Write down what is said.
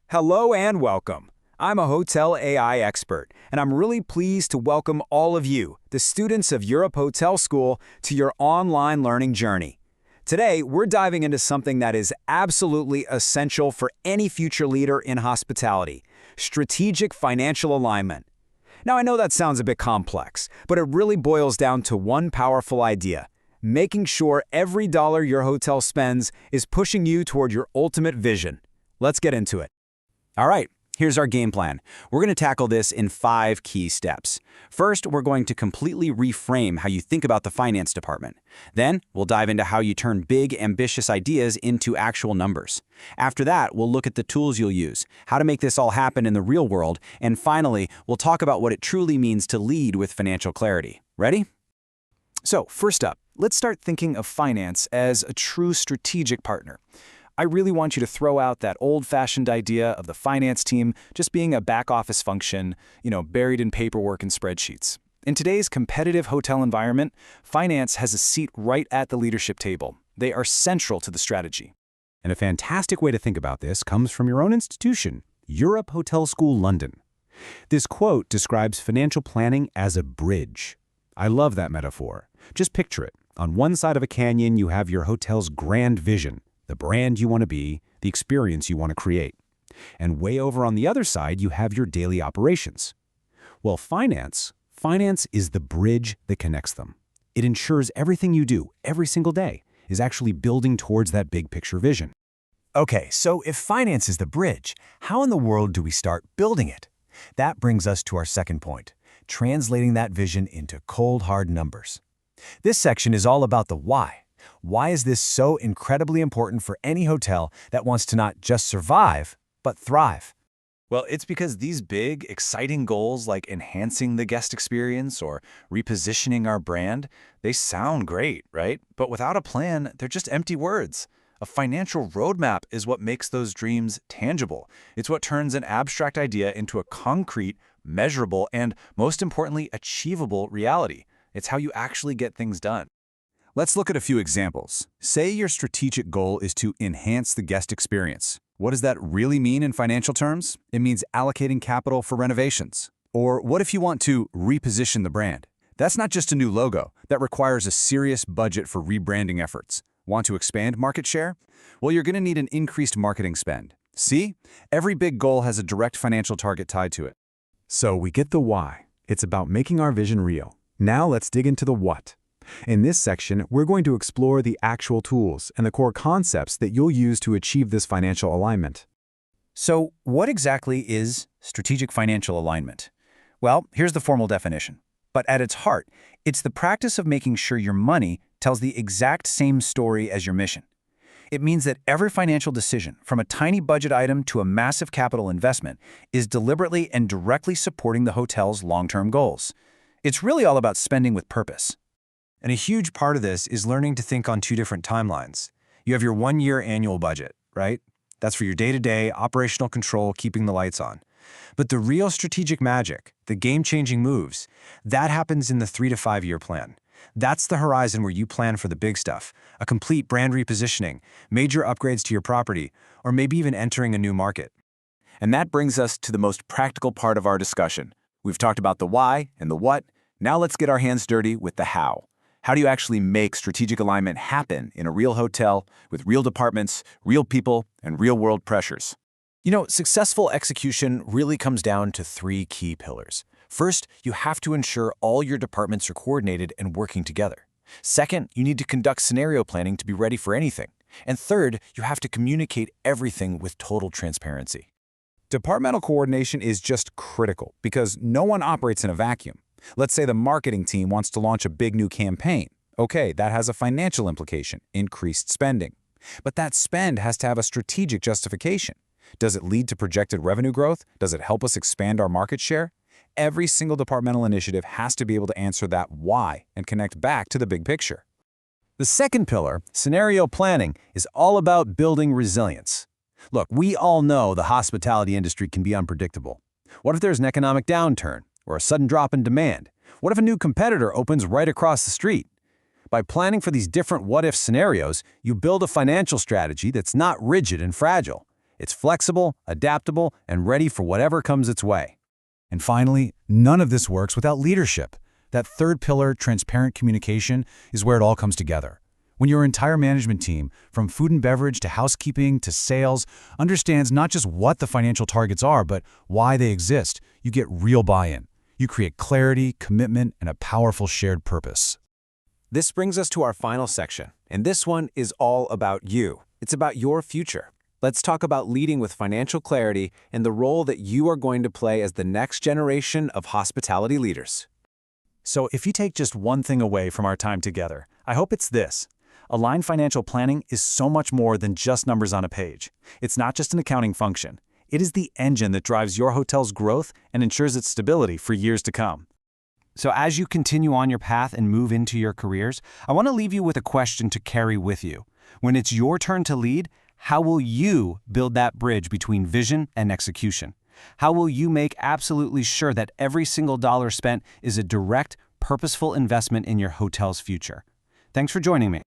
Hello and welcome. I'm a hotel AI expert, and I'm really pleased to welcome all of you, the students of Europe Hotel School, to your online learning journey. Today, we're diving into something that is absolutely essential for any future leader in hospitality: strategic financial alignment. Now, I know that sounds a bit complex, but it really boils down to one powerful idea: making sure every dollar your hotel spends is pushing you toward your ultimate vision. Let's get into it. All right, here's our game plan. We're going to tackle this in 5 key steps. First, we're going to completely reframe how you think about the finance department. Then, we'll dive into how you turn big, ambitious ideas into actual numbers. After that, we'll look at the tools you'll use, how to make this all happen in the real world, and finally, we'll talk about what it truly means to lead with financial clarity. Ready? So, first up, let's start thinking of finance as a true strategic partner. I really want you to throw out that old-fashioned idea of the finance team just being a back-office function, buried in paperwork and spreadsheets. In today's competitive hotel environment, finance has a seat right at the leadership table. They are central to the strategy. And a fantastic way to think about this comes from your own institution, Europe Hotel School London. This quote describes financial planning as a bridge. I love that metaphor. Just picture it. On one side of a canyon, you have your hotel's grand vision, the brand you want to be, the experience you want to create. And way over on the other side, you have your daily operations. Well, finance is the bridge that connects them. It ensures everything you do every single day is actually building towards that big picture vision. Okay, so if finance is the bridge, how in the world do we start building it? That brings us to our second point: translating that vision into cold, hard numbers. This section is all about the why. Why is this so incredibly important for any hotel that wants to not just survive, but thrive? Well, it's because these big, exciting goals like enhancing the guest experience or repositioning our brand, they sound great, right? But without a plan, they're just empty words. A financial roadmap is what makes those dreams tangible. It's what turns an abstract idea into a concrete, measurable, and most importantly, achievable reality. It's how you actually get things done. Let's look at a few examples. Say your strategic goal is to enhance the guest experience. What does that really mean in financial terms? It means allocating capital for renovations. Or what if you want to reposition the brand? That's not just a new logo. That requires a serious budget for rebranding efforts. Want to expand market share? Well, you're going to need an increased marketing spend. See? Every big goal has a direct financial target tied to it. So we get the why. It's about making our vision real. Now let's dig into the what. In this section, we're going to explore the actual tools and the core concepts that you'll use to achieve this financial alignment. So, what exactly is strategic financial alignment? Well, here's the formal definition. But at its heart, it's the practice of making sure your money tells the exact same story as your mission. It means that every financial decision, from a tiny budget item to a massive capital investment, is deliberately and directly supporting the hotel's long-term goals. It's really all about spending with purpose. And a huge part of this is learning to think on 2 different timelines. You have your 1-year annual budget, right? That's for your day-to-day operational control, keeping the lights on. But the real strategic magic, the game-changing moves, that happens in the 3 to 5-year plan. That's the horizon where you plan for the big stuff, a complete brand repositioning, major upgrades to your property, or maybe even entering a new market. And that brings us to the most practical part of our discussion. We've talked about the why and the what. Now let's get our hands dirty with the how. How do you actually make strategic alignment happen in a real hotel with real departments, real people, and real-world pressures? Successful execution really comes down to 3 key pillars. First, you have to ensure all your departments are coordinated and working together. Second, you need to conduct scenario planning to be ready for anything. And third, you have to communicate everything with total transparency. Departmental coordination is just critical because no one operates in a vacuum. Let's say the marketing team wants to launch a big new campaign. Okay, that has a financial implication, increased spending. But that spend has to have a strategic justification. Does it lead to projected revenue growth? Does it help us expand our market share? Every single departmental initiative has to be able to answer that why and connect back to the big picture. The second pillar, scenario planning, is all about building resilience. Look, we all know the hospitality industry can be unpredictable. What if there's an economic downturn or a sudden drop in demand? What if a new competitor opens right across the street? By planning for these different what-if scenarios, you build a financial strategy that's not rigid and fragile. It's flexible, adaptable, and ready for whatever comes its way. And finally, none of this works without leadership. That third pillar, transparent communication, is where it all comes together. When your entire management team, from food and beverage to housekeeping to sales, understands not just what the financial targets are, but why they exist, you get real buy-in. You create clarity, commitment, and a powerful shared purpose. This brings us to our final section, and this one is all about you. It's about your future. Let's talk about leading with financial clarity and the role that you are going to play as the next generation of hospitality leaders. So if you take just one thing away from our time together, I hope it's this. Aligned financial planning is so much more than just numbers on a page. It's not just an accounting function. It is the engine that drives your hotel's growth and ensures its stability for years to come. So as you continue on your path and move into your careers, I want to leave you with a question to carry with you. When it's your turn to lead, how will you build that bridge between vision and execution? How will you make absolutely sure that every single dollar spent is a direct, purposeful investment in your hotel's future? Thanks for joining me.